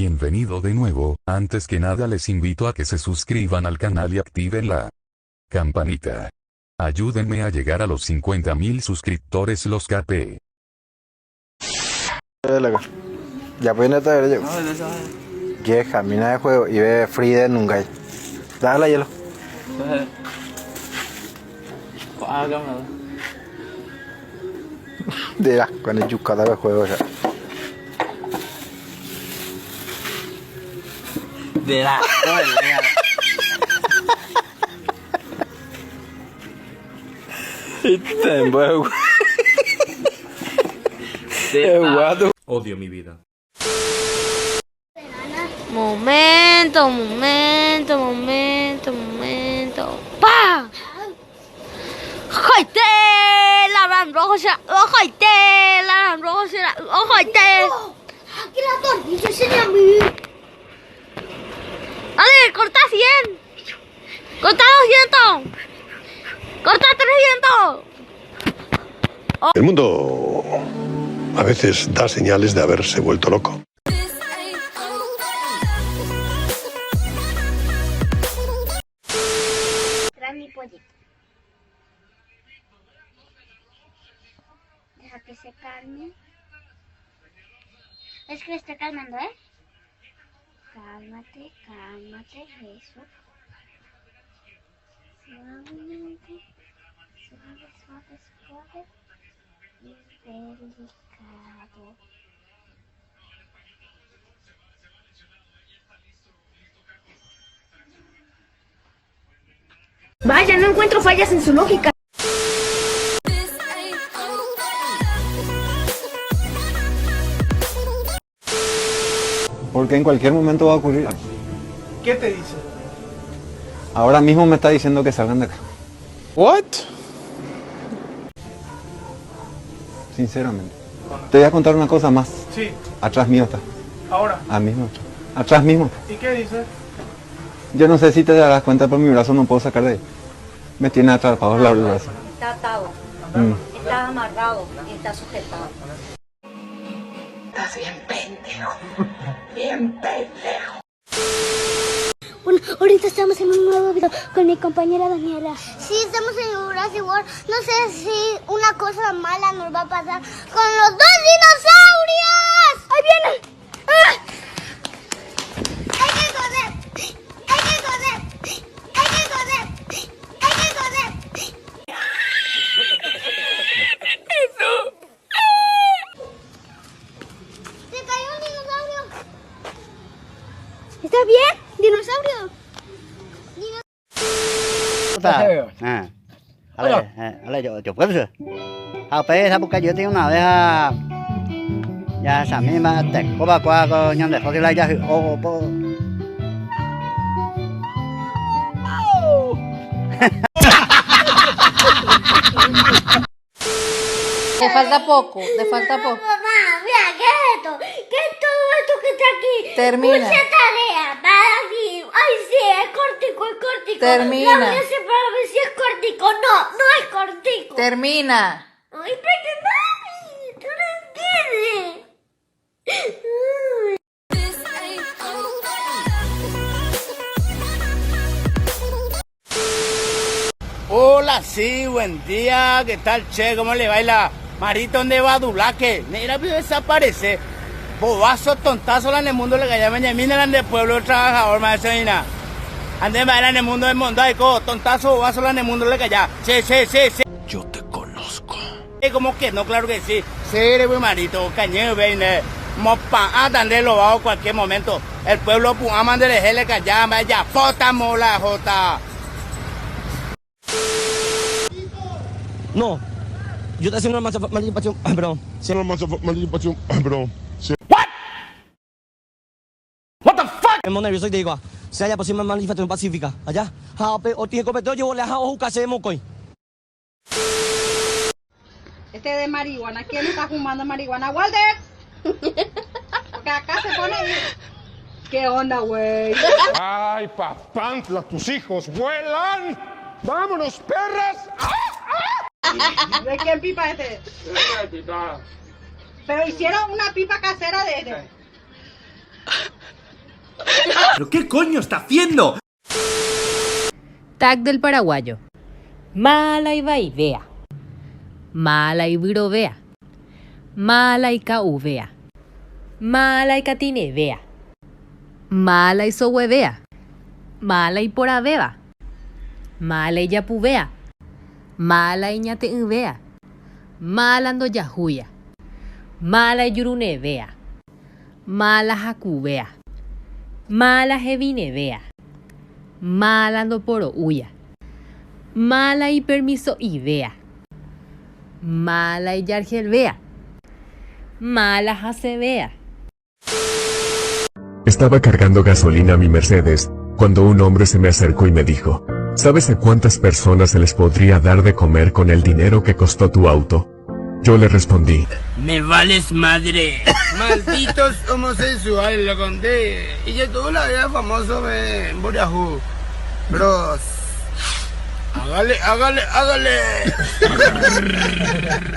Bienvenido de nuevo. Antes que nada les invito a que se suscriban al canal y activen la campanita. Ayúdenme a llegar a los 50.000 suscriptores los KP. Ya pueden estar yo. Que camina de juego y ve Frida nunca. Dale hielo. De la con el yucata de juego ya. De la Odio mi vida. Momento. ¡Pa! ¡Joite! La ran rojo será. ¡Joite! La ran rojo será. ¡Joite! Aquí la tortilla sería a mí. ¡Dale! ¡Corta 100! ¡Corta 200! ¡Corta 300! El mundo a veces da señales de haberse vuelto loco. Trae mi pollito. Deja que se calme. Es que le está calmando, ¿eh? Cálmate, eso. Suavemente. Suave. Y delicado. Vaya, no encuentro fallas en su lógica. Porque en cualquier momento va a ocurrir. ¿Qué te dice? Ahora mismo me está diciendo que salgan de acá. What? Sinceramente. Te voy a contar una cosa más. Sí, Atrás mío está. ahora. Atrás mismo. ¿Y qué dice? Yo no sé si te darás cuenta, pero mi brazo no puedo sacar de ahí. Me tiene atrapado el brazo. Está atado, está amarrado y está sujetado. Estás bien pendejo. Bien pendejo. Bueno, ahorita estamos en un nuevo video con mi compañera Daniela. Sí, estamos en Jurassic World. No sé si una cosa mala nos va a pasar con los dos dinosaurios. ¡Ahí vienen! ¡Ah! ¡Hay que correr! ¡Se cayó un dinosaurio! ¿Estás bien? ¿Dinosaurio? Yo puedo. A pe sa buka yo tiene una vez a ya sa mi ma te ko ba kwa ko nyam de ko ti lai ja o po. Le falta poco. Mamá, mira, ¿qué es esto? ¿Qué es todo esto que está aquí? Termina. Mucha tarea para mí. Ay, sí, es cortico. Termina. No, yo sé para ver si es cortico. No es cortico. Termina. Ay, pero mami, tú no entiendes. Hola, sí, buen día. ¿Qué tal, che? ¿Cómo le baila? Marito, ¿dónde va Dulaque? Mira, desaparece. Bobazo, tontazo, la en el mundo le calla Benjamín, la en el pueblo trabajador, maestro Ina. Ande, en el mundo del mondaico, tontazo, bobazo, la en el mundo le calla. Sí. Yo te conozco. ¿Cómo que no? Claro que sí. Sí, eres Marito, cañeo, veine. Mopa, atender lo bajo cualquier momento. El pueblo, puaman de le calla, vaya, jota, mola, jota. No. Yo te hacía una manipulación. Perdón. What the fuck? Es muy nervioso y te digo. Se haya posible manifestación pacífica. Allá. Jaope, o tiene copeto, yo le hago case de mocoy. Este de marihuana. ¿Quién está fumando marihuana? ¡Walter! Porque acá se pone... ¿Qué onda, güey? ¡Ay, papantla! ¡Tus hijos vuelan! ¡Vámonos, perras! ¿De quién pipa este? Pero hicieron una pipa casera de este. ¿Pero qué coño está haciendo? Tag del paraguayo. Mala y vaivea. Mala y virovea. Mala y cauvea. Mala y catinevea. Mala y sohuevea. Mala y poraveva. Mala y yapuvea. Mala y ñateuvea. Mala ando yahuya. Mala y yurunevea. Mala jacuvea. Mala jevinevea. Mala ando porouya. Mala y permiso idea. Mala y yargelvea. Mala jacevea. Estaba cargando gasolina a mi Mercedes, cuando un hombre se me acercó y me dijo, ¿sabes a cuántas personas se les podría dar de comer con el dinero que costó tu auto? Yo le respondí, Me vales madre. Malditos homosexuales, lo conté. Y yo tuve la vida famoso en Boriajú. Bros. Hágale.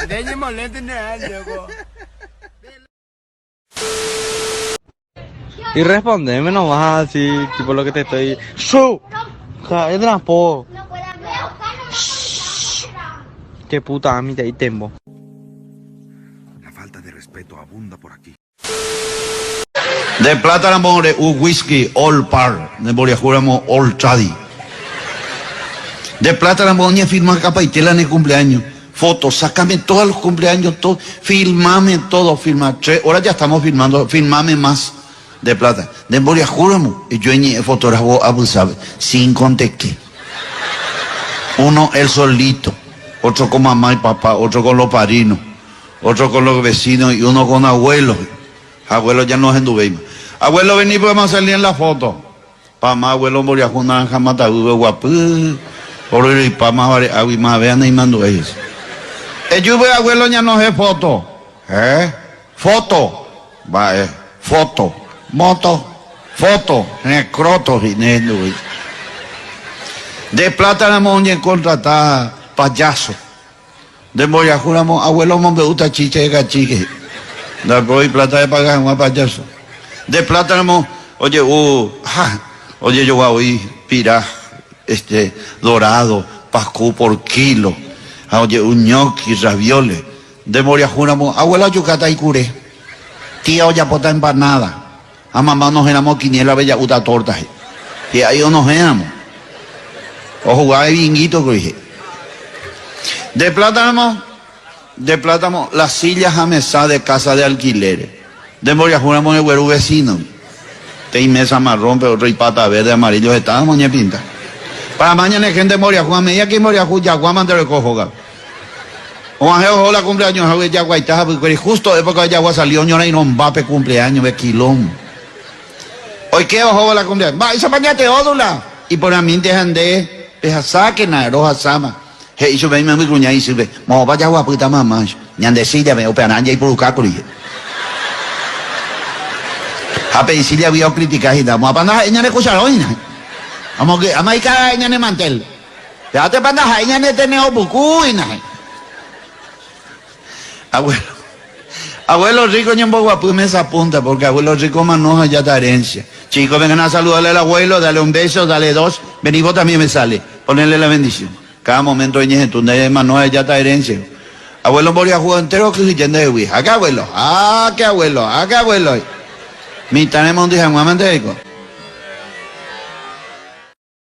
Deje moleste nada, loco. Y respondeme nomás así, tipo lo que te estoy... ¡Su! ¡Cae trapo! ¡Qué puta amita y tembo! La falta de respeto abunda por aquí. De plata more un whisky all par, de Boriajuramo all chadi. De plata la moña firma capa y tela en el cumpleaños. Fotos, sácame todos los cumpleaños, todo, filmame todo, filma. 3 horas ya estamos filmando, filmame más. De plata. De Boriajuramo, y yo en fotógrafo abusable, sin contexto. Uno él solito, otro con mamá y papá, otro con los parinos, otro con los vecinos y uno con abuelos. Abuelo ya no es en Dubeima. Abuelo, vení porque vamos a salir en la foto. Pa más abuelo Boriajú naranja mata guapu. Por y pa más agui más vean y mando ellos. Yo veo abuelo ya no es foto. Foto. Va, foto. Moto. Foto. Necroto. De plata la monja contratada payaso. De Boriajú abuelo me gusta chiche de cachique. Da y plata de pagar un payaso. De plátano, oye, oye, yo voy a oír pirá, dorado, pascú por kilo. Oye, un ñoqui, ravioles. De Boriajuramo, abuela yucata y curé. Tía olla pota empanada. A mamá nos éramos quiniela bella uta torta. Y ahí nos éramos. O jugaba de vinguito, que dije. De plátano, las sillas a mesa de casa de alquileres. De Boriajuramo el güero vecino. Te mesa marrón, pero otro y pata verde, amarillo, estábamos ñe pinta. Para mañana hay gente de Boriajú, a medida que en Boriajú, Yaguá mandó el cojo. O ajeo, hola cumpleaños, a Yaguá y taja, porque justo época de Yaguá salió ñora y no mbape cumpleaños, de quilón. Hoy qué ojo la cumpleaños. Va, esa pañate ódula. Y por a mí te andé, peja saque, naroja sama. Y yo me muy gruña y sirve, mo vaya guapita mamá, ñandecilla me operan y por ucáculi. A pedicilia había criticar y damos a pandar ella ne cucharoina. Vamos que a maica ella ne mantel. Ya te pandar ella ne teneo bucuina. Abuelo rico ñembo guapu me apunta porque abuelo rico manoja ya ta herencia. Chicos, vengan a saludarle al abuelo, dale un beso, dale 2, vení vos también me sale, ponerle la bendición. Cada momento de ñejetunda de manoja ya ta herencia. Abuelo moría juego entero que yendo de Wii. Acá abuelo, acá abuelo. Mi tenemos un día en un